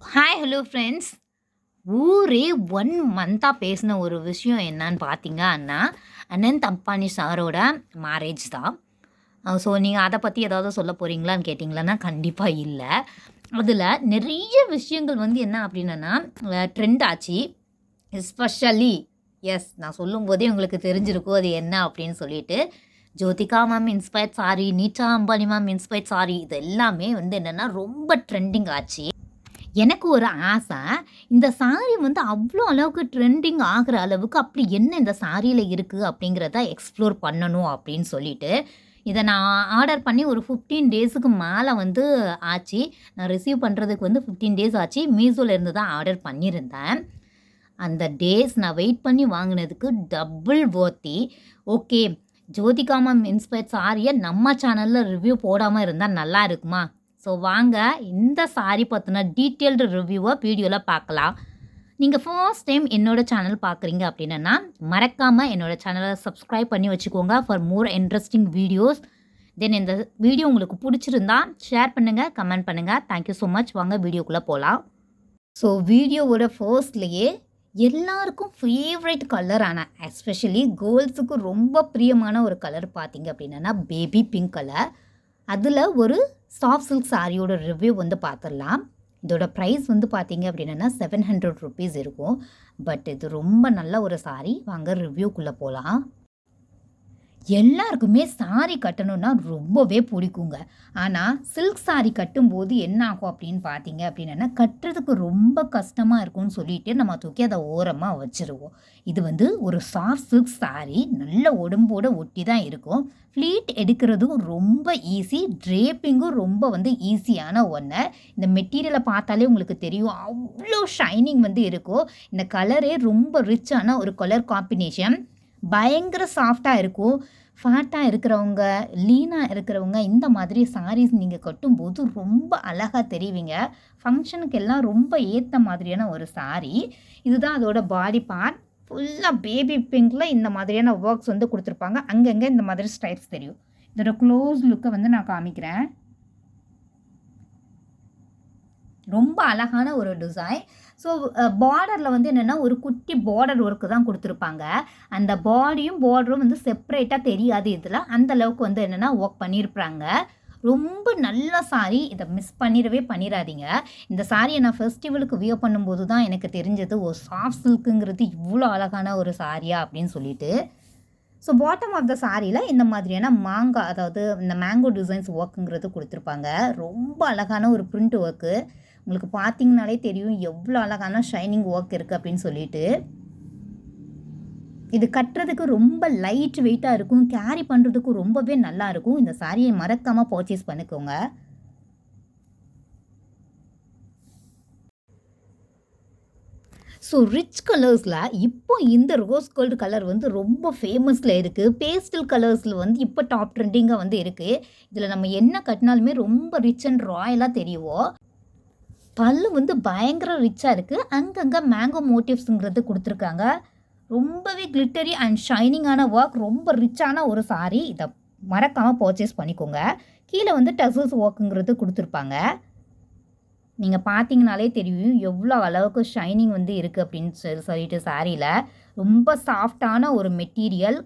Hi hello friends. ஊரே 1 மந்த்தாக பேசின ஒரு விஷயம் என்னன்னு பார்த்தீங்க அண்ணா, அனந்த் அம்பானி சாரோட மேரேஜ் தான். ஸோ நீங்கள் அதை பற்றி ஏதாவது சொல்ல போகிறீங்களான்னு கேட்டிங்களன்னா கண்டிப்பாக இல்லை. அதில் நிறைய விஷயங்கள் வந்து என்ன அப்படின்னா ட்ரெண்ட் ஆச்சு. எஸ்பெஷலி நான் சொல்லும்போதே உங்களுக்கு தெரிஞ்சிருக்கும் அது என்ன அப்படின்னு சொல்லிட்டு. ஜோதிகா மேம் இன்ஸ்பயர்ட் சாரி, நீட்டா அம்பானி மேம் இன்ஸ்பயர்ட் சாரி, இது எல்லாமே வந்து என்னென்னா ரொம்ப ட்ரெண்டிங் ஆச்சு. எனக்கு ஒரு ஆசை, இந்த சாரி வந்து அவ்வளோ அளவுக்கு ட்ரெண்டிங் ஆகிற அளவுக்கு அப்படி என்ன இந்த சாரியில் இருக்குது அப்படிங்கிறத எக்ஸ்ப்ளோர் பண்ணணும் அப்படின்னு சொல்லிட்டு, இதை நான் ஆர்டர் பண்ணி ஒரு 15 டேஸுக்கு மேலே வந்து ஆச்சு. நான் ரிசீவ் பண்ணுறதுக்கு வந்து 15 டேஸ் ஆச்சு. மீஷோல இருந்து தான் ஆர்டர் பண்ணியிருந்தேன். அந்த டேஸ் நான் வெயிட் பண்ணி வாங்கினதுக்கு double worthy. Okay, Jyothika ma'am inspired சாரியை நம்ம சேனலில் ரிவ்யூ போடாமல் இருந்தால் நல்லா இருக்குமா? ஸோ வாங்க இந்த சாரி பற்றின டீட்டெயில்டு ரிவ்யூவை வீடியோவில் பார்க்கலாம். நீங்கள் ஃபர்ஸ்ட் டைம் என்னோட சேனல் பார்க்குறீங்க அப்படின்னா மறக்காமல் என்னோட சேனலை சப்ஸ்கிரைப் பண்ணி வச்சுக்கோங்க ஃபார் மோர் இன்ட்ரெஸ்டிங் வீடியோஸ். தென் இந்த வீடியோ உங்களுக்கு பிடிச்சிருந்தா ஷேர் பண்ணுங்கள், கமெண்ட் பண்ணுங்கள். Thank you so much. வாங்க வீடியோக்குள்ளே போகலாம். ஸோ வீடியோவோட ஃபர்ஸ்ட்லேயே எல்லாருக்கும் ஃபேவரட் கலரான எஸ்பெஷலி கேர்ள்ஸுக்கு ரொம்ப பிரியமான ஒரு கலர் பார்த்தீங்க அப்படின்னா பேபி பிங்க் கலர். அதில் ஒரு சாஃப்ட் சில்க் சாரியோட ரிவ்யூ வந்து பார்த்துடலாம். இதோட ப்ரைஸ் வந்து பார்த்தீங்க அப்படின்னா 700 ருபீஸ் இருக்கும். பட் இது ரொம்ப நல்ல ஒரு சாரி. வாங்க ரிவ்யூக்குள்ளே போகலாம். எல்லாருக்குமே சாரி கட்டணும்னா ரொம்பவே பிடிக்குங்க. ஆனால் சில்க் சாரி கட்டும்போது என்ன ஆகும் அப்படின்னு பார்த்தீங்க அப்படின்னா கட்டுறதுக்கு ரொம்ப கஷ்டமாக இருக்கும்னு சொல்லிட்டு நம்ம தூக்கி அதை ஓரமாக வச்சுருவோம். இது வந்து ஒரு சாஃப்ட் சில்க் சாரி, நல்ல உடம்போட ஒட்டி தான் இருக்கும். ஃப்ளீட் எடுக்கிறதும் ரொம்ப ஈஸி, ட்ரேப்பிங்கும் ரொம்ப வந்து ஈஸியான ஒன்று. இந்த மெட்டீரியலை பார்த்தாலே உங்களுக்கு தெரியும், அவ்வளோ ஷைனிங் வந்து இருக்கும். இந்த கலரே ரொம்ப ரிச்சான ஒரு கலர் காம்பினேஷன். பயங்கர சாஃப்டாக இருக்கும். ஃபேட்டாக இருக்கிறவங்க, லீனாக இருக்கிறவங்க இந்த மாதிரி சாரீஸ் நீங்கள் கட்டும்போது ரொம்ப அழகாக தெரிவிங்க. ஃபங்க்ஷனுக்கெல்லாம் ரொம்ப ஏற்ற மாதிரியான ஒரு சாரீ. இதுதான் அதோட பாடி பார்ட். ஃபுல்லாக பேபி பிங்க்கில் இந்த மாதிரியான ஒர்க்ஸ் வந்து கொடுத்துருப்பாங்க. அங்கங்கே இந்த மாதிரி ஸ்டைப்ஸ் தெரியும். இதோட க்ளோஸ் லுக்கை வந்து நான் காமிக்கிறேன். ரொம்ப அழகான ஒரு டிசைன். ஸோ பார்டரில் வந்து என்னென்னா ஒரு குட்டி பார்டர் ஒர்க்கு தான் கொடுத்துருப்பாங்க. அந்த பாடியும் பார்டரும் வந்து செப்ரேட்டாக தெரியாது. இதில் அந்த அளவுக்கு வந்து என்னென்னா ஒர்க் பண்ணியிருப்பாங்க. ரொம்ப நல்ல சாரி. இதை மிஸ் பண்ணிடாதீங்க. இந்த சாரியை நான் ஃபெஸ்டிவலுக்கு வியர் பண்ணும்போது தான் எனக்கு தெரிஞ்சது, ஒரு சாஃப்ட் சில்க்குங்கிறது இவ்வளோ அழகான ஒரு சாரியா அப்படின்னு சொல்லிட்டு. ஸோ பாட்டம் ஆஃப் த சாரியில் இந்த மாதிரியான மாங்காய், அதாவது இந்த மேங்கோ டிசைன்ஸ் ஒர்க்குங்கிறது கொடுத்துருப்பாங்க. ரொம்ப அழகான ஒரு பிரிண்ட் ஒர்க்கு. உங்களுக்கு பார்த்தீங்கனாலே தெரியும் எவ்வளோ அழகான ஷைனிங் ஒர்க் இருக்குது அப்படின்னு சொல்லிட்டு. இது கட்டுறதுக்கு ரொம்ப லைட் வெயிட்டாக இருக்கும். கேரி பண்ணுறதுக்கும் ரொம்பவே நல்லா இருக்கும். இந்த சாரியை மறக்காமல் பர்ச்சேஸ் பண்ணிக்கோங்க. ஸோ ரிச் கலர்ஸில் இப்போ இந்த ரோஸ் கோல்டு கலர் வந்து ரொம்ப ஃபேமஸில் இருக்குது. பேஸ்டல் கலர்ஸில் வந்து இப்போ டாப் ட்ரெண்டிங்காக வந்து இருக்குது. இதில் நம்ம என்ன கட்டினாலுமே ரொம்ப ரிச் அண்ட் ராயலாக தெரியும். பல்லு வந்து பயங்கர ரிச்சாக இருக்குது. அங்கங்கே மேங்கோ மோட்டிவ்ஸுங்கிறது கொடுத்துருக்காங்க. ரொம்பவே கிளிட்டரி அண்ட் ஷைனிங்கான ஒர்க். ரொம்ப ரிச்சான ஒரு சாரீ. இதை மறக்காமல் பர்ச்சேஸ் பண்ணிக்கோங்க. கீழே வந்து டசல்ஸ் ஒர்க்குங்கிறது கொடுத்துருப்பாங்க. நீங்கள் பார்த்தீங்கனாலே தெரியும் எவ்வளோ அளவுக்கு ஷைனிங் வந்து இருக்குது அப்படின்னு சொல்லிட்டு சாரியில். ரொம்ப சாஃப்டான ஒரு மெட்டீரியல்.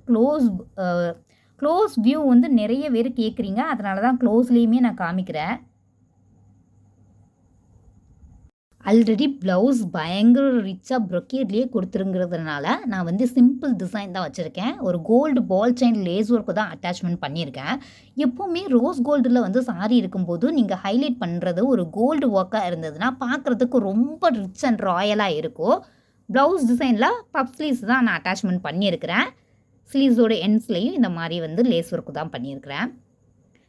க்ளோஸ் வியூ வந்து நிறைய பேர் கேட்குறீங்க. அதனால தான் க்ளோஸ்லேயுமே நான் காமிக்கிறேன். ஆல்ரெடி ப்ளவுஸ் பயங்கர ரிச்சாக ப்ரொக்கேட்லேயே கொடுத்துருங்கிறதுனால நான் வந்து சிம்பிள் டிசைன் தான் வச்சுருக்கேன். ஒரு gold ball chain lace work தான் அட்டாச்மெண்ட் பண்ணியிருக்கேன். எப்போவுமே ரோஸ் கோல்டில் வந்து சாரி இருக்கும்போது நீங்கள் ஹைலைட் பண்ணுறது ஒரு கோல்டு ஒர்க்காக இருந்ததுன்னா பார்க்குறதுக்கு ரொம்ப ரிச் அண்ட் ராயலாக இருக்கும். ப்ளவுஸ் டிசைனில் பப் ஸ்லீவ்ஸ் தான் நான் அட்டாச்மெண்ட் பண்ணியிருக்கிறேன். ஸ்லீவ்ஸோட எண்ட்ஸ்லேயும் இந்த மாதிரி வந்து லேஸ் ஒர்க்கு தான் பண்ணியிருக்கிறேன்.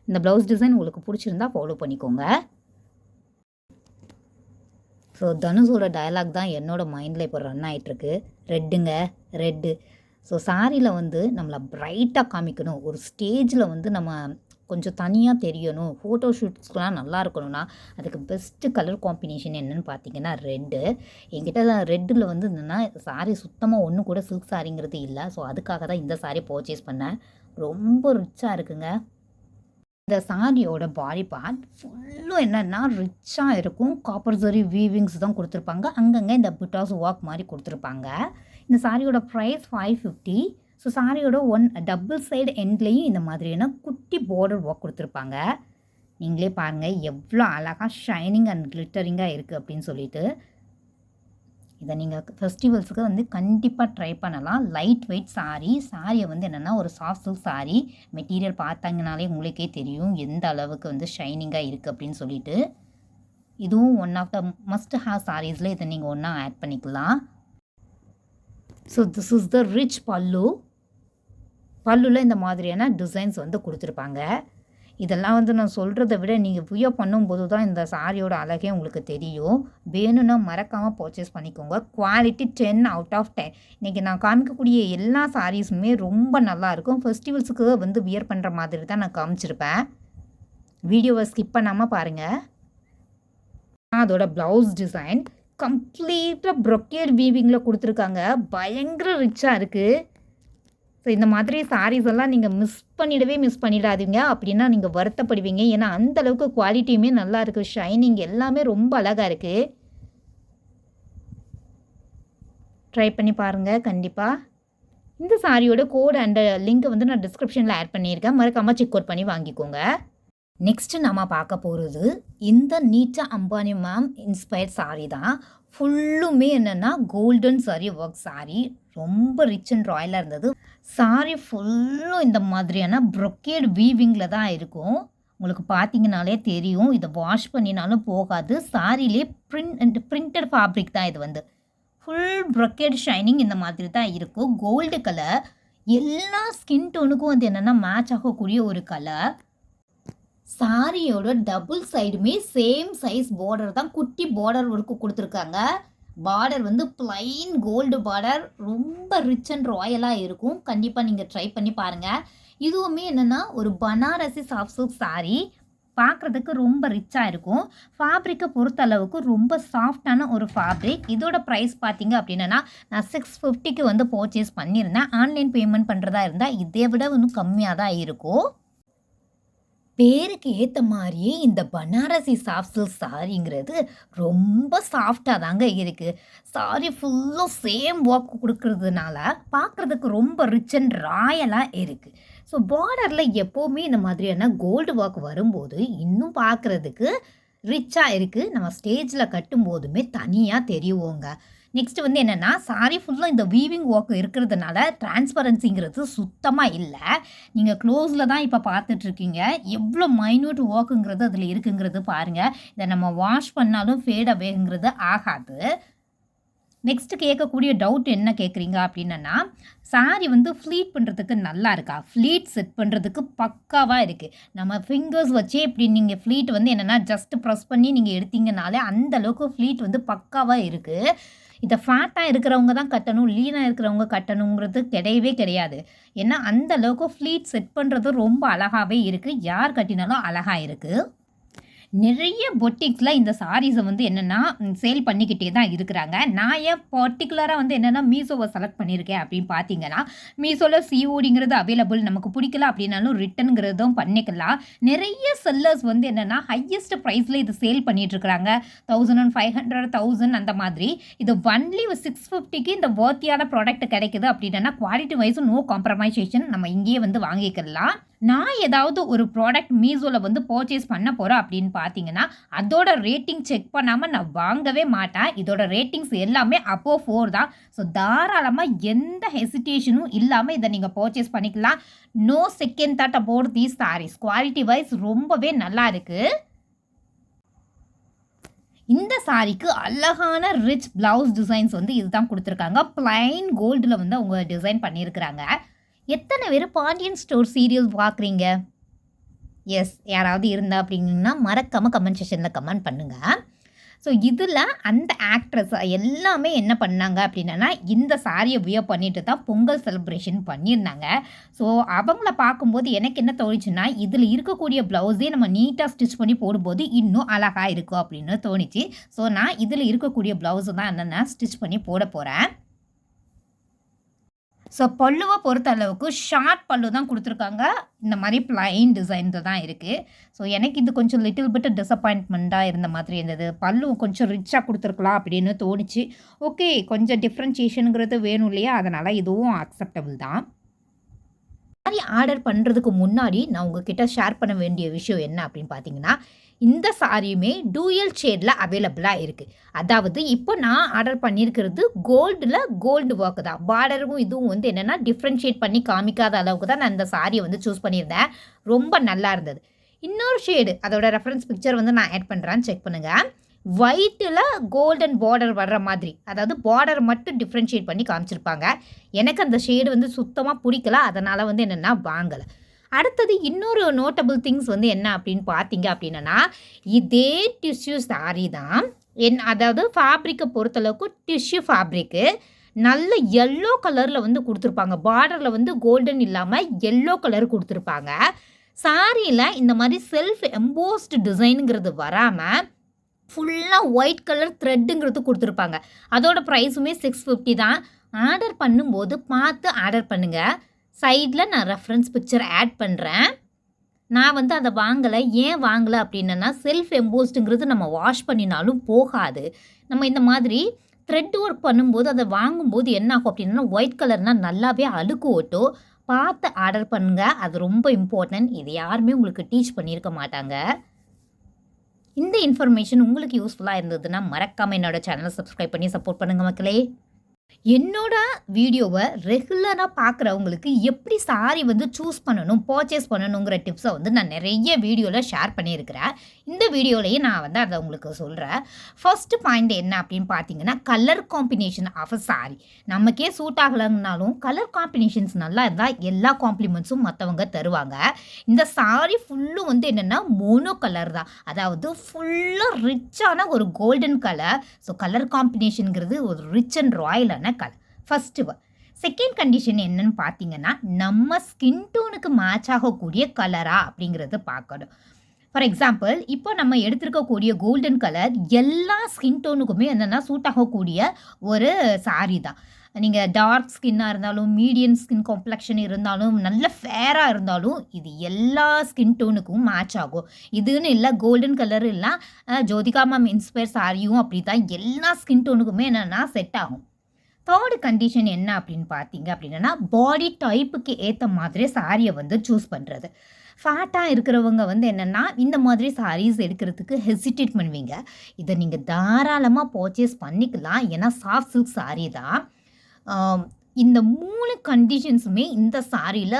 இந்த ப்ளவுஸ் டிசைன் உங்களுக்கு பிடிச்சிருந்தா ஃபாலோ பண்ணிக்கோங்க. ஸோ தனுஷோட டயலாக் தான் என்னோடய மைண்டில் இப்போ ரன் ஆகிட்டுருக்கு. ரெட்டுங்க, ரெட்டு. ஸோ சாரியில் வந்து நம்மளை ப்ரைட்டாக காமிக்கணும், ஒரு ஸ்டேஜில் வந்து நம்ம கொஞ்சம் தனியாக தெரியணும், ஃபோட்டோ ஷூட்ஸ்க்கெலாம் நல்லா இருக்கணும்னா அதுக்கு பெஸ்ட்டு கலர் காம்பினேஷன் என்னென்னு பார்த்தீங்கன்னா ரெட்டு. என்கிட்ட ரெட்டில் வந்து என்னென்னா சாரி சுத்தமாக ஒன்று கூட சில்க் சாரிங்கிறது இல்லை. ஸோ அதுக்காக தான் இந்த சாரி பர்ச்சேஸ் பண்ணேன். ரொம்ப ரிச்சாக இருக்குங்க. இந்த சாரியோட பாடி பார்ட் ஃபுல்லும் என்னன்னா ரிச்சா இருக்கும். காப்பர் ஜரி வீவிங்ஸ் தான் குடுத்துருப்பாங்க. அங்கங்க இந்த புட்டாஸ் ஒர்க் மாரி குடுத்துருப்பாங்க. இந்த சாரியோட பிரைஸ் 550. ஸோ சாரியோட டபுள் சைடு எண்ட்லயும் இந்த மாதிரியான குட்டி பார்டர் ஒர்க் குடுத்துருப்பாங்க. நீங்களே பாருங்க எவ்வளோ அழகா ஷைனிங் அண்ட் கிளிட்டரிங்கா இருக்கு அப்படின்னு சொல்லிட்டு. இதை நீங்கள் ஃபெஸ்டிவல்ஸுக்கு வந்து கண்டிப்பாக ட்ரை பண்ணலாம். லைட் வெயிட் சாரியை வந்து என்னென்னா ஒரு சாஃப்ட் சில்க் சாரி. மெட்டீரியல் பார்த்தாங்கனாலே உங்களுக்கே தெரியும் எந்த அளவுக்கு வந்து ஷைனிங்காக இருக்குது அப்படின்னு சொல்லிட்டு. இதுவும் one of the must have சாரீஸில் இதை நீங்கள் ஒன்றா ஆட் பண்ணிக்கலாம். So this is the rich pallu. பல்லுவில் இந்த மாதிரியான டிசைன்ஸ் வந்து கொடுத்துருப்பாங்க. இதெல்லாம் வந்து நான் சொல்கிறத விட நீங்கள் வியர் பண்ணும்போது தான் இந்த சாரியோட அழகே உங்களுக்கு தெரியும். வேணும்னா மறக்காமல் பர்ச்சேஸ் பண்ணிக்கோங்க. Quality 10 out of 10. இன்றைக்கி நான் காமிக்கக்கூடிய எல்லா சாரீஸுமே ரொம்ப நல்லாயிருக்கும். ஃபெஸ்டிவல்ஸுக்கு வந்து வியர் பண்ணுற மாதிரி தான் நான் காமிச்சிருப்பேன். வீடியோவை ஸ்கிப் பண்ணாமல் பாருங்கள். அதோட ப்ளவுஸ் டிசைன் கம்ப்ளீட்டாக ப்ரொக்கேட் வீவிங்கில் கொடுத்துருக்காங்க. பயங்கர ரிச்சாக இருக்குது. ஸோ இந்த மாதிரி சாரீஸ் எல்லாம் நீங்கள் மிஸ் பண்ணிடாதீங்க. அப்படின்னா நீங்கள் வருத்தப்படுவீங்க. ஏன்னா அந்தளவுக்கு குவாலிட்டியுமே நல்லா இருக்குது. ஷைனிங் எல்லாமே ரொம்ப அழகாக இருக்குது. ட்ரை பண்ணி பாருங்கள் கண்டிப்பாக. இந்த சாரியோட கோட் அண்ட் லிங்க்கை வந்து நான் டிஸ்கிரிப்ஷனில் ஆட் பண்ணியிருக்கேன். மறக்காமல் செக் அவுட் பண்ணி வாங்கிக்கோங்க. நெக்ஸ்ட்டு நம்ம பார்க்க போகிறது இந்த நீட்டா அம்பானி மேம் இன்ஸ்பயர்ட் சாரீ தான். ஃபுல்லுமே என்னென்னா கோல்டன் சாரி ஒர்க் சாரீ. ரொம்ப ரிச் அண்ட் ராயலாக இருந்தது. சாரீ ஃபுல்லும் இந்த மாதிரியான ப்ரொக்கேட் வீவிங்கில் தான் இருக்கும். உங்களுக்கு பார்த்தீங்கனாலே தெரியும். இதை வாஷ் பண்ணினாலும் போகாது. சாரிலே பிரிண்டட் ஃபேப்ரிக் தான் இது வந்து. ஃபுல் ப்ரொக்கேட் ஷைனிங் இந்த மாதிரி தான் இருக்கும். Gold colour. எல்லா ஸ்கின் டோனுக்கும் வந்து என்னென்னா மேட்ச் ஆகக்கூடிய ஒரு கலர். சாரியோட டபுள் சைடுமே சேம் சைஸ் பார்டர் தான். குட்டி பார்டர் ஒர்க்கு கொடுத்துருக்காங்க. பார்டர் வந்து பிளைன் கோல்டு பார்டர். ரொம்ப ரிச் அண்ட் ராயலாக இருக்கும். கண்டிப்பாக நீங்கள் ட்ரை பண்ணி பாருங்கள். இதுவுமே என்னென்னா ஒரு பனாரசி சாஃப்ட் சில்க் சாரீ. பார்க்குறதுக்கு ரொம்ப ரிச்சாக இருக்கும். ஃபேப்ரிக்கை பொறுத்த அளவுக்கு ரொம்ப சாஃப்டான ஒரு ஃபேப்ரிக். இதோட ப்ரைஸ் பார்த்தீங்க அப்படின்னா நான் 650க்கு வந்து பர்ச்சேஸ் பண்ணியிருந்தேன். ஆன்லைன் பேமெண்ட் பண்ணுறதா இருந்தால் இதை விட இன்னும் கம்மியாக தான் இருக்கும். பேருக்கு ஏற்ற மாதிரியே இந்த பனாரசி சாஃப்ட் சில்க் சாரிங்கிறது ரொம்ப சாஃப்டாக தாங்க இருக்குது. சாரி ஃபுல்லும் சேம் ஒர்க் கொடுக்கறதுனால பார்க்குறதுக்கு ரொம்ப ரிச் அண்ட் ராயலாக இருக்குது. ஸோ பார்டரில் எப்போவுமே இந்த மாதிரியான கோல்டு ஒர்க் வரும்போது இன்னும் பார்க்குறதுக்கு ரிச்சாக இருக்குது. நம்ம ஸ்டேஜில் கட்டும்போதுமே தனியாக தெரியுவோங்க. நெக்ஸ்ட் வந்து என்னென்னா சாரி ஃபுல்லாக இந்த வீவிங் ஒர்க் இருக்கிறதுனால டிரான்ஸ்பரன்சிங்கிறது சுத்தமாக இல்லை. நீங்கள் க்ளோஸில் தான் இப்போ பார்த்துட்ருக்கீங்க. எவ்வளோ மைன்யூட் ஒர்க்குங்கிறது அதில் இருக்குங்கிறது பாருங்கள். இதை நம்ம வாஷ் பண்ணாலும் ஃபேட் அவேங்கிறது ஆகாது. நெக்ஸ்ட்டு கேட்கக்கூடிய டவுட் என்ன கேட்குறீங்க அப்படின்னா, சாரி வந்து ஃப்ளீட் பண்ணுறதுக்கு நல்லா இருக்கா? ஃப்ளீட் செட் பண்ணுறதுக்கு பக்காவாக இருக்குது. நம்ம ஃபிங்கர்ஸ் வச்சே இப்படி நீங்கள் ஃப்ளீட் வந்து என்னென்னா ஜஸ்ட் ப்ரெஸ் பண்ணி நீங்கள் எடுத்தீங்கனாலே அந்தளவுக்கு ஃப்ளீட் வந்து பக்காவாக இருக்குது. இதை ஃபேட்டாக இருக்கிறவங்க தான் கட்டணும், லீனாக இருக்கிறவங்க கட்டணுங்கிறது கிடையவே கிடையாது. ஏன்னா அந்த அளவுக்கு ஃப்ளீட் செட் பண்ணுறது ரொம்ப அழகாகவே இருக்குது. யார் கட்டினாலும் அழகாக இருக்குது. நிறைய பொட்டிக்ஸில் இந்த சாரீஸை வந்து என்னென்னா சேல் பண்ணிக்கிட்டே தான் இருக்கிறாங்க. நான் ஏன் பர்டிகுலராக வந்து என்னென்னா மீஷோவை செலக்ட் பண்ணியிருக்கேன் அப்படின்னு பார்த்தீங்கன்னா, மீஷோவில் சிஓடிங்கிறது அவைலபிள். நமக்கு பிடிக்கல அப்படின்னாலும் ரிட்டனுங்கிறதும் பண்ணிக்கலாம். நிறைய செல்லர்ஸ் வந்து என்னென்னா ஹையஸ்ட் ப்ரைஸில் இது சேல் பண்ணிகிட்ருக்குறாங்க. 1500 1000 அந்த மாதிரி. இது ஒன்லி 650க்கு இந்த வர்த்தியான ப்ராடக்ட் கிடைக்குது அப்படின்னா குவாலிட்டி வைஸும் நோ காம்ப்ரமைசேஷன். நம்ம இங்கேயே வந்து வாங்கிக்கலாம். நான் ஏதாவது ஒரு ப்ராடக்ட் மீஷோவில் வந்து பர்ச்சேஸ் பண்ண போகிறேன் அப்படின்னு பார்த்தீங்கன்னா அதோட ரேட்டிங் செக் பண்ணாமல் நான் வாங்கவே மாட்டேன். இதோட ரேட்டிங்ஸ் எல்லாமே அபோவ் 4 தான். ஸோ தாராளமாக எந்த ஹெசிடேஷனும் இல்லாமல் இதை நீங்கள் பர்ச்சேஸ் பண்ணிக்கலாம். No second thought about these saris. Quality wise ரொம்பவே நல்லா இருக்குது. இந்த சாரிக்கு அழகான ரிச் ப்ளவுஸ் டிசைன்ஸ் வந்து இதுதான் கொடுத்துருக்காங்க. பிளைன் கோல்டில் வந்து அவங்க டிசைன் பண்ணியிருக்கிறாங்க. எத்தனை பேர் பாண்டியன் ஸ்டோர் சீரியல் பார்க்குறீங்க? எஸ், யாராவது இருந்தால் அப்படிங்கன்னா மறக்காமல் கமெண்ட் செக்ஷனில் கமெண்ட் பண்ணுங்கள். ஸோ இதில் அந்த ஆக்ட்ரஸ் எல்லாமே என்ன பண்ணாங்க அப்படின்னா இந்த சாரியை வியர் பண்ணிட்டு தான் பொங்கல் செலிப்ரேஷன் பண்ணியிருந்தாங்க. ஸோ அவங்கள பார்க்கும்போது எனக்கு என்ன தோணுச்சுன்னா இதில் இருக்கக்கூடிய ப்ளவுஸே நம்ம நீட்டாக ஸ்டிச் பண்ணி போடும்போது இன்னும் அழகாக இருக்கும் அப்படின்னு தோணுச்சு. ஸோ நான் இதில் இருக்கக்கூடிய ப்ளவுஸு தான் என்னென்னா ஸ்டிச் பண்ணி போட போகிறேன். ஸோ பல்லுவை பொறுத்த அளவுக்கு ஷார்ட் பல்லு தான் கொடுத்துருக்காங்க. இந்த மாதிரி பிளைன் டிசைனில் தான் இருக்குது. ஸோ எனக்கு இது கொஞ்சம் லிட்டில் பிட் டிசப்பாயின்ட்மெண்ட்டாக இருந்த மாதிரி இருந்தது. பல்லு கொஞ்சம் ரிச்சாக கொடுத்துருக்கலாம் அப்படின்னு தோணுச்சு. ஓகே, கொஞ்சம் டிஃப்ரென்ஷியேஷனுங்கிறது வேணும் இல்லையா, அதனால் இதுவும் அக்செப்டபிள் தான். மாதிரி ஆர்டர் பண்ணுறதுக்கு முன்னாடி நான் உங்ககிட்ட ஷேர் பண்ண வேண்டிய விஷயம் என்ன அப்படின்னு பார்த்தீங்கன்னா, இந்த சாரியுமே டூயல் ஷேடில் அவைலபிளாக இருக்குது. அதாவது இப்போ நான் ஆர்டர் பண்ணியிருக்கிறது கோல்டில் கோல்டு ஒர்க்கு தான். பார்டரும் இதுவும் வந்து என்னென்னா டிஃப்ரென்ஷியேட் பண்ணி காமிக்காத அளவுக்கு தான் நான் இந்த சாரியை வந்து சூஸ் பண்ணியிருந்தேன். ரொம்ப நல்லா இருந்தது. இன்னொரு ஷேடு அதோட ரெஃபரன்ஸ் பிக்சர் வந்து நான் ஆட் பண்ணுறேன், செக் பண்ணுங்கள். ஒயிட்டில் கோல்டன் பார்டர் வர்ற மாதிரி, அதாவது பார்டர் மட்டும் டிஃப்ரென்ஷியேட் பண்ணி காமிச்சிருப்பாங்க. எனக்கு அந்த ஷேடு வந்து சுத்தமாக பிடிக்கல, அதனால் வந்து என்னென்னா வாங்கலை. அடுத்தது இன்னொரு நோட்டபிள் திங்ஸ் வந்து என்ன அப்படின்னு பார்த்தீங்க அப்படின்னா, இதே டிஷ்யூ சாரீ தான். அதாவது ஃபேப்ரிக்கை பொறுத்தளவுக்கு டிஷ்யூ ஃபேப்ரிக்கு நல்ல எல்லோ கலரில் வந்து கொடுத்துருப்பாங்க. பார்டரில் வந்து கோல்டன் இல்லாமல் எல்லோ கலர் கொடுத்துருப்பாங்க. சாரியில் இந்த மாதிரி செல்ஃப் எம்போஸ்டு டிசைனுங்கிறது வராமல் ஃபுல்லாக ஒயிட் கலர் த்ரெட்டுங்கிறது கொடுத்துருப்பாங்க. அதோட ப்ரைஸுமே 650 தான். ஆர்டர் பண்ணும்போது பார்த்து ஆர்டர் பண்ணுங்கள். சைடில் நான் ரெஃபரன்ஸ் பிக்சர் ஆட் பண்ணுறேன். நான் வந்து அதை வாங்கலை. ஏன் வாங்கலை அப்படின்னா, செல்ஃப் எம்போஸ்டுங்கிறது நம்ம வாஷ் பண்ணினாலும் போகாது. நம்ம இந்த மாதிரி த்ரெட் ஒர்க் பண்ணும்போது அதை வாங்கும்போது என்ன ஆகும் அப்படின்னா, ஒயிட் கலர்னால் நல்லாவே அழுக்கு ஓட்டும். பார்த்து ஆர்டர் பண்ணுங்கள், அது ரொம்ப இம்பார்ட்டன்ட். இது யாருமே உங்களுக்கு டீச் பண்ணியிருக்க மாட்டாங்க. இந்த இன்ஃபர்மேஷன் உங்களுக்கு யூஸ்ஃபுல்லாக இருந்ததுன்னா மறக்காமல் என்னோட சேனலை சப்ஸ்கிரைப் பண்ணி சப்போர்ட் பண்ணுங்கள் மக்களே. என்னோட வீடியோவை ரெகுலராக பார்க்குறவங்களுக்கு எப்படி சாரி வந்து சூஸ் பண்ணணும், பர்ச்சேஸ் பண்ணணுங்கிற டிப்ஸை வந்து நான் நிறைய வீடியோவில் ஷேர் பண்ணியிருக்கிறேன். இந்த வீடியோலையே நான் வந்து அதை உங்களுக்கு சொல்கிறேன். ஃபர்ஸ்ட் பாயிண்ட் என்ன அப்படின்னு பார்த்தீங்கன்னா, colour combination of a sari. நமக்கே சூட் ஆகலைன்னாலும் கலர் காம்பினேஷன்ஸ் நல்லா இருந்தால் எல்லா காம்ப்ளிமெண்ட்ஸும் மற்றவங்க தருவாங்க. இந்த சாரி ஃபுல்லும் வந்து என்னென்னா மோனோ கலர் தான், அதாவது ஃபுல்லாக ரிச்சான ஒரு கோல்டன் கலர். ஸோ கலர் காம்பினேஷனுங்கிறது ஒரு ரிச் அண்ட் ராயலான கலர். ஃபர்ஸ்ட் செகண்ட் கண்டிஷன் என்னன்னு பார்த்தீங்கன்னா, நம்ம ஸ்கின் டோனுக்கு மேட்ச் ஆகக்கூடிய கலரா அப்படிங்கிறது பார்க்கணும். ஃபார் எக்ஸாம்பிள், இப்போ நம்ம எடுத்திருக்கக்கூடிய கோல்டன் கலர் எல்லா ஸ்கின் டோனுக்குமே என்னென்னா சூட் ஆகக்கூடிய ஒரு சாரி தான். நீங்கள் டார்க் ஸ்கின்னாக இருந்தாலும், மீடியம் ஸ்கின் காம்ப்ளெக்ஷன் இருந்தாலும், நல்ல ஃபேராக இருந்தாலும் இது எல்லா ஸ்கின் டோனுக்கும் மேட்ச் ஆகும். இதுன்னு இல்லை, கோல்டன் கலர் இல்லை, ஜோதிகா மேம் இன்ஸ்பயர் சாரியும் அப்படி தான் எல்லா ஸ்கின் டோனுக்குமே என்னென்னா செட் ஆகும். தேர்டு கண்டிஷன் என்ன அப்படின்னு பார்த்தீங்க அப்படின்னா, பாடி டைப்புக்கு ஏற்ற மாதிரி சாரியை வந்து சூஸ் பண்ணுறது. ஃபேட்டாக இருக்கிறவங்க வந்து என்னென்னா இந்த மாதிரி சாரீஸ் எடுக்கிறதுக்கு ஹெசிடேட் பண்ணுவீங்க. இதை நீங்கள் தாராளமாக பர்ச்சேஸ் பண்ணிக்கலாம், ஏன்னா சாஃப்ட் சில்க் சாரீ தான். இந்த 3 கண்டிஷன்ஸுமே இந்த சாரியில்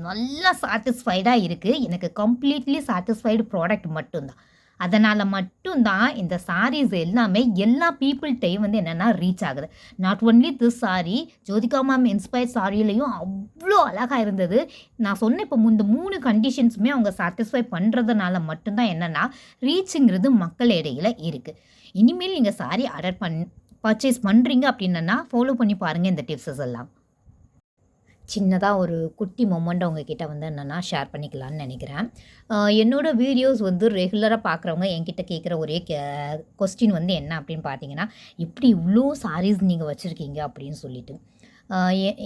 நல்லா சாட்டிஸ்ஃபைடாக இருக்குது. எனக்கு கம்ப்ளீட்லி சாட்டிஸ்ஃபைடு ப்ராடக்ட் மட்டும்தான். அதனால் மட்டும்தான் இந்த சாரீஸ் எல்லாமே எல்லா பீப்புள்கிட்டையும் வந்து என்னென்னா ரீச் ஆகுது. Not only this sari, Jyothika ma'am inspire சாரியிலையும் அவ்வளோ அழகாக இருந்தது. நான் சொன்ன இப்போ இந்த 3 கண்டிஷன்ஸுமே அவங்க சாட்டிஸ்ஃபை பண்ணுறதுனால மட்டும்தான் என்னென்னா ரீச்சுங்கிறது மக்கள் இடையில் இருக்குது. இனிமேல் நீங்கள் சாரி பர்ச்சேஸ் பண்ணுறீங்க அப்படின்னா ஃபாலோ பண்ணி பாருங்கள் இந்த டிப்ஸஸ் எல்லாம். சின்னதாக ஒரு குட்டி மொமெண்ட் உங்ககிட்ட வந்து என்னென்னா ஷேர் பண்ணிக்கலான்னு நினைக்கிறேன். என்னோடய வீடியோஸ் வந்து ரெகுலராக பார்க்குறவங்க என்கிட்ட கேட்குற ஒரே கொஸ்டின் வந்து என்ன அப்படின்னு பார்த்தீங்கன்னா, இப்படி இவ்வளோ சாரீஸ் நீங்கள் வச்சுருக்கீங்க அப்படின்னு சொல்லிட்டு.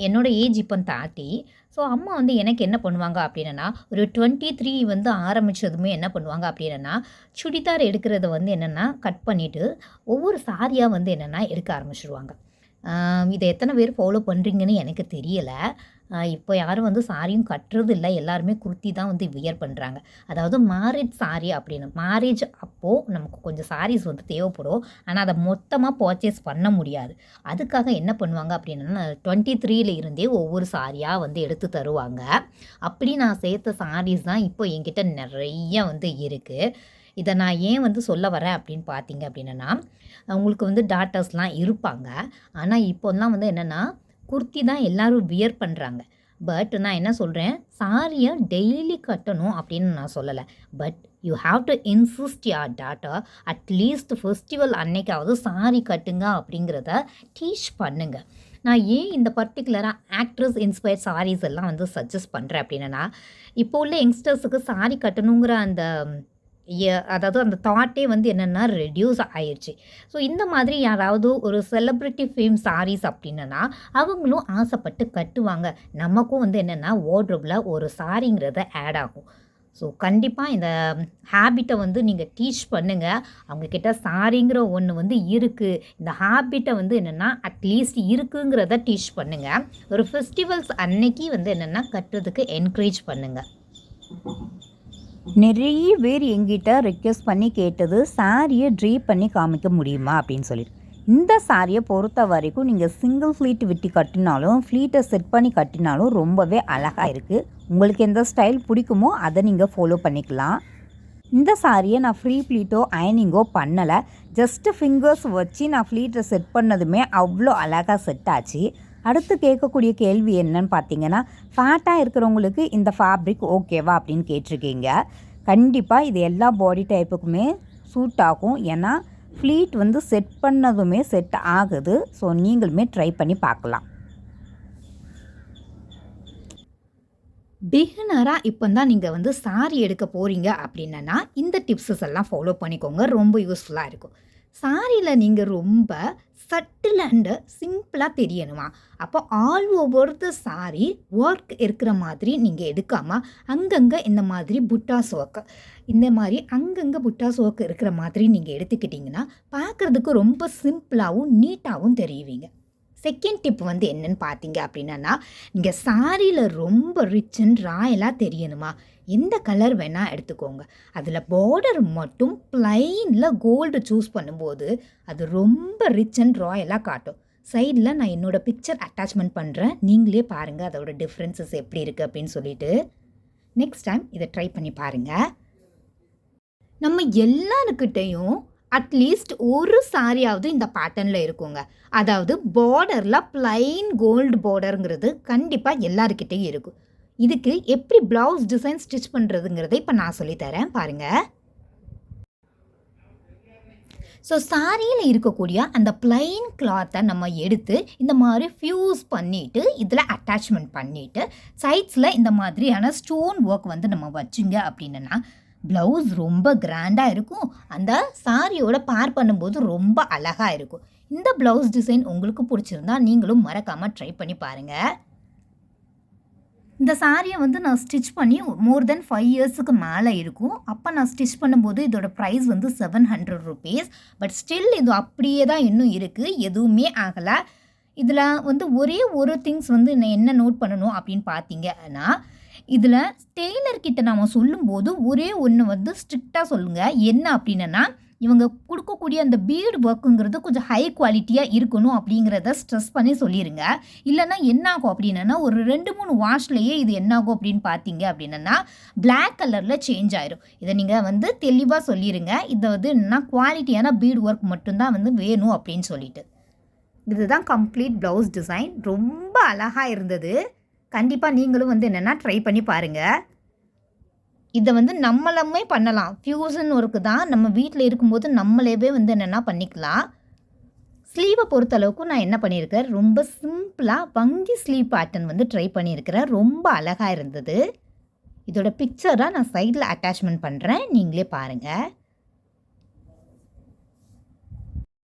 என்னோடய ஏஜ் இப்போ 30. ஸோ அம்மா வந்து எனக்கு என்ன பண்ணுவாங்க அப்படின்னா, ஒரு 23 வந்து ஆரம்பித்ததுமே என்ன பண்ணுவாங்க அப்படின்னா, சுடிதார் எடுக்கிறத வந்து என்னென்னா கட் பண்ணிவிட்டு ஒவ்வொரு சாரியாக வந்து என்னென்னா எடுக்க ஆரம்பிச்சிடுவாங்க. இதை எத்தனை பேர் ஃபாலோ பண்ணுறீங்கன்னு எனக்கு தெரியலை. இப்போ யாரும் வந்து சாரியும் கட்டுறது இல்லை, எல்லாருமே குர்த்தி தான் வந்து வியர் பண்ணுறாங்க. அதாவது மேரேஜ் சாரி அப்படின்னு, மேரேஜ் அப்போது நமக்கு கொஞ்சம் சாரீஸ் வந்து தேவைப்படும், ஆனால் அதை மொத்தமாக பர்ச்சேஸ் பண்ண முடியாது. அதுக்காக என்ன பண்ணுவாங்க அப்படின்னா, 23ல இருந்தே ஒவ்வொரு சாரியாக வந்து எடுத்து தருவாங்க. அப்படி நான் சேர்த்த சாரீஸ் தான் இப்போ என்கிட்ட நிறைய வந்து இருக்குது. இதை நான் ஏன் வந்து சொல்ல வரேன் அப்படின்னு பார்த்தீங்க அப்படின்னா, உங்களுக்கு வந்து டாட்டர்ஸ்லாம் இருப்பாங்க. ஆனால் இப்போலாம் வந்து என்னென்னா குர்த்தி தான் எல்லோரும் வியர் பண்ணுறாங்க. பட் நான் என்ன சொல்கிறேன், சாரியை டெய்லி கட்டணும் அப்படின்னு நான் சொல்லலை. But you have to insist your daughter at least festival அன்னைக்காவது சாரி கட்டுங்க அப்படிங்கிறத டீச் பண்ணுங்கள். நான் ஏன் இந்த பர்டிகுலராக ஆக்ட்ரஸ் இன்ஸ்பயர்ட் சாரீஸ் எல்லாம் வந்து சஜஸ்ட் பண்ணுறேன் அப்படின்னா, இப்போ உள்ள யங்ஸ்டர்ஸுக்கு சாரி கட்டணுங்கிற அந்த அதாவது அந்த தாட்டே வந்து என்னென்னா ரெடியூஸ் ஆயிடுச்சு. ஸோ இந்த மாதிரி யாராவது ஒரு செலிப்ரிட்டி ஃபேம் சாரீஸ் அப்படின்னா அவங்களும் ஆசைப்பட்டு கட்டுவாங்க. நமக்கும் வந்து என்னென்னா வார்ட்ரோப்ல ஒரு சாரிங்கிறத ஆட் ஆகும். ஸோ கண்டிப்பாக இந்த ஹேபிட்டை வந்து நீங்கள் டீச் பண்ணுங்கள். அவங்கக்கிட்ட சாரிங்கிற ஒன்று வந்து இருக்குது. இந்த ஹேபிட்டை வந்து என்னென்னா அட்லீஸ்ட் இருக்குங்கிறத டீச் பண்ணுங்கள். ஒரு ஃபெஸ்டிவல்ஸ் அன்னைக்கு வந்து என்னென்னா கட்டுறதுக்கு என்கரேஜ் பண்ணுங்கள். நிறைய பேர் எங்கிட்ட ரெக்வெஸ்ட் பண்ணி கேட்டது சாரியை ட்ரீப் பண்ணி காமிக்க முடியுமா அப்படின்னு சொல்லிட்டு. இந்த சாரியை பொறுத்த வரைக்கும் நீங்கள் சிங்கிள் ஃப்ளீட் விட்டு கட்டினாலும் ஃப்ளீட்டை செட் பண்ணி கட்டினாலும் ரொம்பவே அழகாக இருக்குது. உங்களுக்கு எந்த ஸ்டைல் பிடிக்குமோ அதை நீங்கள் ஃபாலோ பண்ணிக்கலாம். இந்த சாரியை நான் ஃப்ரீ ஃப்ளீட்டோ அயனிங்கோ பண்ணலை. ஜஸ்ட்டு ஃபிங்கர்ஸ் வச்சு நான் ஃப்ளீட்டை செட் பண்ணதுமே அவ்வளோ அழகாக செட் ஆச்சு. அடுத்து கேட்கக்கூடிய கேள்வி என்னன்னு பார்த்தீங்கன்னா, ஃபேட்டாக இருக்கிறவங்களுக்கு இந்த ஃபேப்ரிக் ஓகேவா அப்படின்னு கேட்டிருக்கீங்க. கண்டிப்பாக இது எல்லா பாடி டைப்புக்குமே சூட் ஆகும். ஏன்னா ஃப்ளீட் வந்து செட் பண்ணதுமே செட் ஆகுது. ஸோ நீங்களுமே ட்ரை பண்ணி பார்க்கலாம். பிகினராக இப்போ தான் நீங்கள் வந்து சாரி எடுக்க போகிறீங்க அப்படின்னா இந்த டிப்ஸஸ் எல்லாம் ஃபாலோ பண்ணிக்கோங்க. ரொம்ப யூஸ்ஃபுல்லாக இருக்கும். சாரியில் நீங்கள் ரொம்ப சட்டில் அண்டு சிம்பிளாக தெரியணுமா, அப்போ all over the sorry work இருக்கிற மாதிரி நீங்கள் எடுக்காமல் அங்கங்கே இந்த மாதிரி புட்டாஸ் ஒர்க், இந்த மாதிரி அங்கங்கே புட்டாஸ் ஒர்க் இருக்கிற மாதிரி நீங்கள் எடுத்துக்கிட்டிங்கன்னா பார்க்குறதுக்கு ரொம்ப சிம்பிளாகவும் நீட்டாகவும் தெரியுவீங்க. செகண்ட் டிப் வந்து என்னன்னு பார்த்தீங்க அப்படின்னா, நீங்கள் சாரியில் ரொம்ப ரிச் அண்ட் ராயலாக தெரியணுமா, எந்த கலர் வேணால் எடுத்துக்கோங்க. அதில் பார்டர் மட்டும் ப்ளைனில் கோல்டு சூஸ் பண்ணும்போது அது ரொம்ப ரிச் அண்ட் ராயலாக காட்டும். சைடில் நான் என்னோடய பிக்சர் அட்டாச்மெண்ட் பண்ணுறேன். நீங்களே பாருங்கள் அதோட டிஃப்ரென்சஸ் எப்படி இருக்குது அப்படின்னு சொல்லிட்டு. நெக்ஸ்ட் டைம் இதை ட்ரை பண்ணி பாருங்கள். நம்ம எல்லாருக்கிட்டையும் அட்லீஸ்ட் ஒரு சாரியாவது இந்த பேட்டர்னில் இருக்குங்க. அதாவது பார்டரில் ப்ளைன் கோல்டு பார்டருங்கிறது கண்டிப்பாக எல்லாருக்கிட்டையும் இருக்கும். இதுக்கு எப்படி ப்ளவுஸ் டிசைன் ஸ்டிச் பண்ணுறதுங்கிறத இப்போ நான் சொல்லித்தரேன் பாருங்கள். ஸோ சாரியில் இருக்கக்கூடிய அந்த ப்ளைன் கிளாத்தை நம்ம எடுத்து இந்த மாதிரி ஃப்யூஸ் பண்ணிவிட்டு இதில் அட்டாச்மெண்ட் பண்ணிவிட்டு சைட்ஸில் இந்த மாதிரியான ஸ்டோன் ஒர்க் வந்து நம்ம வச்சுங்க அப்படின்னா ப்ளவுஸ் ரொம்ப கிராண்டாக இருக்கும். அந்த சாரியோட பேர் பண்ணும்போது ரொம்ப அழகாக இருக்கும். இந்த ப்ளவுஸ் டிசைன் உங்களுக்கு பிடிச்சிருந்தா நீங்களும் மறக்காமல் ட்ரை பண்ணி பாருங்கள். இந்த சாரியை வந்து நான் ஸ்டிச் பண்ணி மோர் தென் 5 இயர்ஸுக்கு மேலே இருக்கும். அப்போ நான் ஸ்டிச் பண்ணும்போது இதோட ப்ரைஸ் வந்து 700 rupees. பட் ஸ்டில் இது அப்படியே தான் இன்னும் இருக்குது, எதுவுமே ஆகலை. இதில் வந்து ஒரே ஒரு திங்ஸ் வந்து நான் என்ன நோட் பண்ணணும் அப்படின்னு பார்த்தீங்கன்னா, இதில் டெய்லர்கிட்ட நம்ம சொல்லும்போது ஒரே ஒன்று வந்து ஸ்ட்ரிக்டாக சொல்லுங்கள். என்ன அப்படின்னா, இவங்க கொடுக்கக்கூடிய அந்த பீடு ஒர்க்குங்கிறது கொஞ்சம் ஹை குவாலிட்டியாக இருக்கணும் அப்படிங்கிறத ஸ்ட்ரெஸ் பண்ணி சொல்லிடுங்க. இல்லைனா என்ன ஆகும் அப்படின்னா ஒரு 2-3 வாஷ்லேயே இது என்ன ஆகும் அப்படின்னு பார்த்தீங்க அப்படின்னா பிளாக் கலரில் சேஞ்ச் ஆயிரும். இதை நீங்கள் வந்து தெளிவாக சொல்லிடுங்க. இதை வந்து என்னன்னா குவாலிட்டியான பீடு ஒர்க் மட்டும்தான் வந்து வேணும் அப்படின்னு சொல்லிட்டு. இதுதான் கம்ப்ளீட் ப்ளவுஸ் டிசைன். ரொம்ப அழகாக இருந்தது. கண்டிப்பாக நீங்களும் வந்து என்னென்னா ட்ரை பண்ணி பாருங்கள். இதை வந்து நம்மளுமே பண்ணலாம். ஃப்யூஷன் ஒர்க்கு தான். நம்ம வீட்டில் இருக்கும்போது நம்மளேவே வந்து என்னென்னா பண்ணிக்கலாம். ஸ்லீவை பொறுத்தளவுக்கு நான் என்ன பண்ணியிருக்கேன், ரொம்ப சிம்பிளாக வங்கி ஸ்லீவ் பேட்டர்ன் வந்து ட்ரை பண்ணியிருக்கிறேன். ரொம்ப அழகாக இருந்தது. இதோட பிக்சராக நான் சைடில் அட்டாச்மெண்ட் பண்ணுறேன். நீங்களே பாருங்கள்.